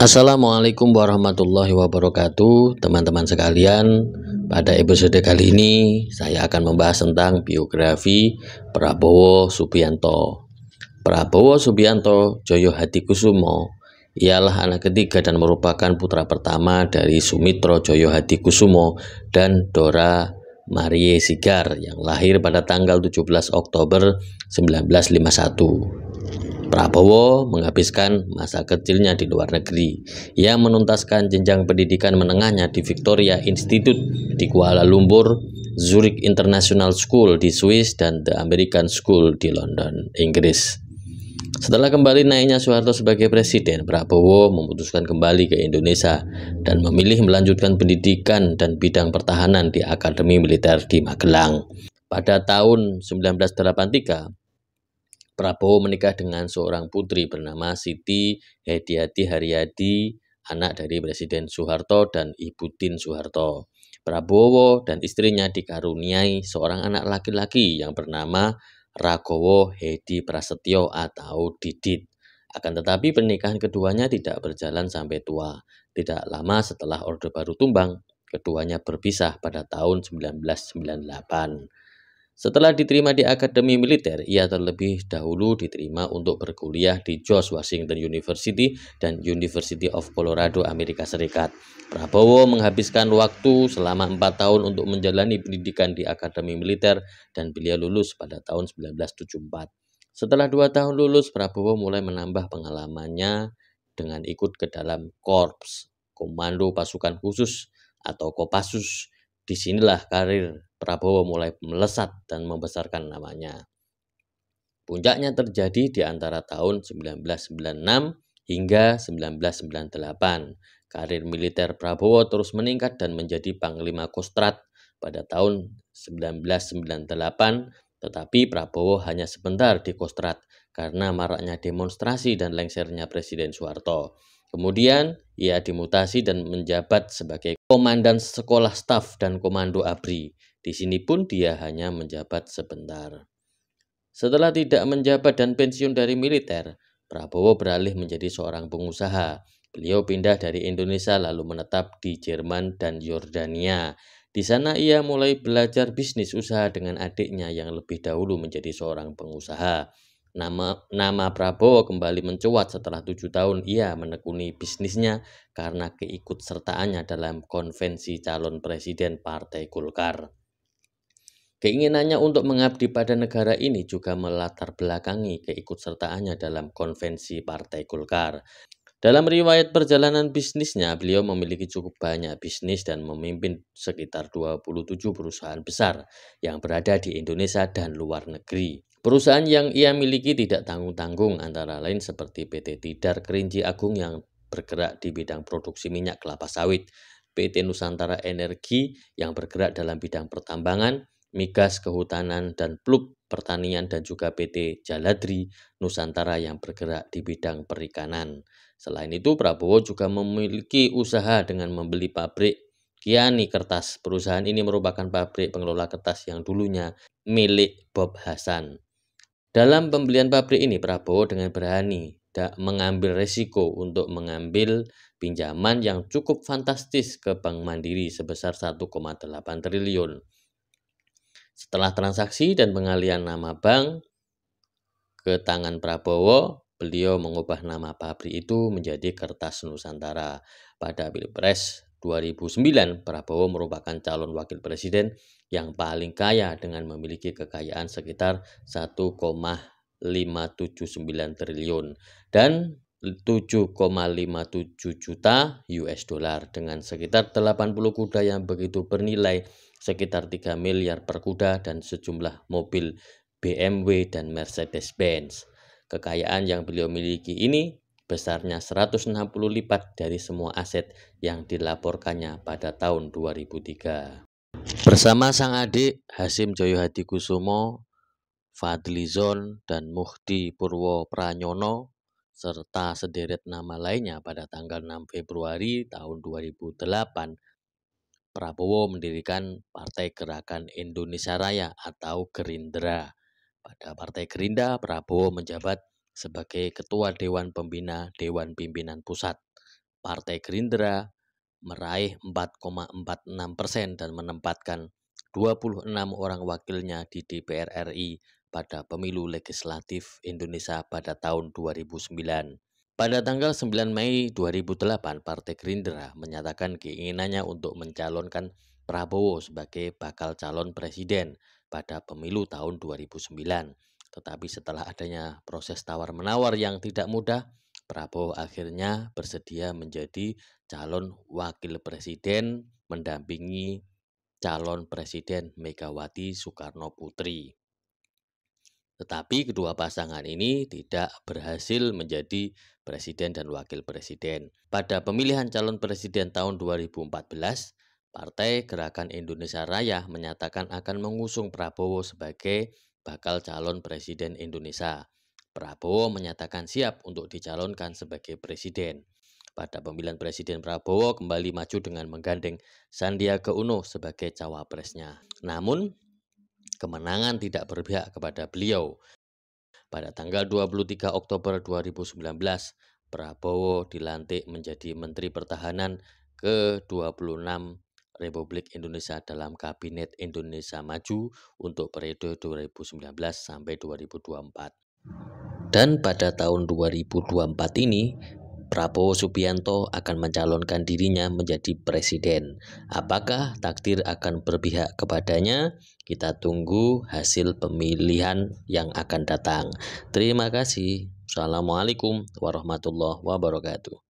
Assalamualaikum warahmatullahi wabarakatuh, teman-teman sekalian. Pada episode kali ini saya akan membahas tentang biografi Prabowo Subianto. Prabowo Subianto Joyo Hadikusumo ialah anak ketiga dan merupakan putra pertama dari Sumitro Joyo Hadikusumo dan Dora Marie Sigar yang lahir pada tanggal 17 Oktober 1951. Prabowo menghabiskan masa kecilnya di luar negeri. Ia menuntaskan jenjang pendidikan menengahnya di Victoria Institute di Kuala Lumpur, Zurich International School di Swiss, dan The American School di London, Inggris. Setelah kembali naiknya Soeharto sebagai presiden, Prabowo memutuskan kembali ke Indonesia dan memilih melanjutkan pendidikan dan bidang pertahanan di Akademi Militer di Magelang. Pada tahun 1983, Prabowo menikah dengan seorang putri bernama Siti Hediati Haryadi, anak dari Presiden Soeharto dan Ibu Tien Soeharto. Prabowo dan istrinya dikaruniai seorang anak laki-laki yang bernama Ragowo Hedi Prasetyo atau Didit. Akan tetapi pernikahan keduanya tidak berjalan sampai tua. Tidak lama setelah Orde Baru tumbang, keduanya berpisah pada tahun 1998. Setelah diterima di Akademi Militer, ia terlebih dahulu diterima untuk berkuliah di George Washington University dan University of Colorado, Amerika Serikat. Prabowo menghabiskan waktu selama 4 tahun untuk menjalani pendidikan di Akademi Militer dan beliau lulus pada tahun 1974. Setelah 2 tahun lulus, Prabowo mulai menambah pengalamannya dengan ikut ke dalam Korps Komando Pasukan Khusus atau Kopassus. Disinilah karir Prabowo mulai melesat dan membesarkan namanya. Puncaknya terjadi di antara tahun 1996 hingga 1998. Karir militer Prabowo terus meningkat dan menjadi Panglima Kostrad pada tahun 1998, tetapi Prabowo hanya sebentar di Kostrad karena maraknya demonstrasi dan lengsernya Presiden Soeharto. Kemudian ia dimutasi dan menjabat sebagai Komandan Sekolah Staf dan Komando ABRI. Di sini pun dia hanya menjabat sebentar. Setelah tidak menjabat dan pensiun dari militer, Prabowo beralih menjadi seorang pengusaha. Beliau pindah dari Indonesia lalu menetap di Jerman dan Yordania. Di sana ia mulai belajar bisnis usaha dengan adiknya yang lebih dahulu menjadi seorang pengusaha. Nama Prabowo kembali mencuat setelah 7 tahun ia menekuni bisnisnya karena keikutsertaannya dalam konvensi calon presiden Partai Golkar. Keinginannya untuk mengabdi pada negara ini juga melatar belakangi keikutsertaannya dalam konvensi Partai Golkar. Dalam riwayat perjalanan bisnisnya, beliau memiliki cukup banyak bisnis dan memimpin sekitar 27 perusahaan besar yang berada di Indonesia dan luar negeri. Perusahaan yang ia miliki tidak tanggung-tanggung, antara lain seperti PT Tidar Kerinci Agung yang bergerak di bidang produksi minyak kelapa sawit, PT Nusantara Energi yang bergerak dalam bidang pertambangan, migas, kehutanan, dan plug pertanian, dan juga PT Jaladri Nusantara yang bergerak di bidang perikanan. Selain itu, Prabowo juga memiliki usaha dengan membeli pabrik Kiani Kertas. Perusahaan ini merupakan pabrik pengelola kertas yang dulunya milik Bob Hasan. Dalam pembelian pabrik ini, Prabowo dengan berani mengambil resiko untuk mengambil pinjaman yang cukup fantastis ke Bank Mandiri sebesar 1,8 triliun. Setelah transaksi dan pengalian nama bank ke tangan Prabowo, beliau mengubah nama pabrik itu menjadi Kertas Nusantara. Pada Pilpres 2009, Prabowo merupakan calon wakil presiden yang paling kaya dengan memiliki kekayaan sekitar 1,579 triliun dan 7,57 juta US dollar dengan sekitar 80 kuda yang begitu bernilai sekitar 3 miliar per kuda dan sejumlah mobil BMW dan Mercedes-Benz. Kekayaan yang beliau miliki ini besarnya 160 lipat dari semua aset yang dilaporkannya pada tahun 2003. Bersama sang adik Hasyim Joyo Hadikusumo, Fadlizon, dan Muhdi Purwo Pranyono, serta sederet nama lainnya pada tanggal 6 Februari tahun 2008, Prabowo mendirikan Partai Gerakan Indonesia Raya atau Gerindra. Pada Partai Gerindra, Prabowo menjabat sebagai Ketua Dewan Pembina Dewan Pimpinan Pusat. Partai Gerindra meraih 4,46% dan menempatkan 26 orang wakilnya di DPR RI pada pemilu legislatif Indonesia pada tahun 2009. Pada tanggal 9 Mei 2008, Partai Gerindra menyatakan keinginannya untuk mencalonkan Prabowo sebagai bakal calon presiden pada pemilu tahun 2009. Tetapi setelah adanya proses tawar-menawar yang tidak mudah, Prabowo akhirnya bersedia menjadi calon wakil presiden mendampingi calon presiden Megawati Soekarno Putri. Tetapi kedua pasangan ini tidak berhasil menjadi presiden dan wakil presiden. Pada pemilihan calon presiden tahun 2014, Partai Gerakan Indonesia Raya menyatakan akan mengusung Prabowo sebagai bakal calon presiden Indonesia. Prabowo menyatakan siap untuk dicalonkan sebagai presiden. Pada pemilihan presiden, Prabowo kembali maju dengan menggandeng Sandiaga Uno sebagai cawapresnya. Namun, kemenangan tidak berpihak kepada beliau. Pada tanggal 23 Oktober 2019, Prabowo dilantik menjadi Menteri Pertahanan ke-26 Republik Indonesia dalam Kabinet Indonesia Maju untuk periode 2019 sampai 2024. Dan pada tahun 2024 ini, Prabowo Subianto akan mencalonkan dirinya menjadi presiden. Apakah takdir akan berpihak kepadanya? Kita tunggu hasil pemilihan yang akan datang. Terima kasih. Assalamualaikum warahmatullahi wabarakatuh.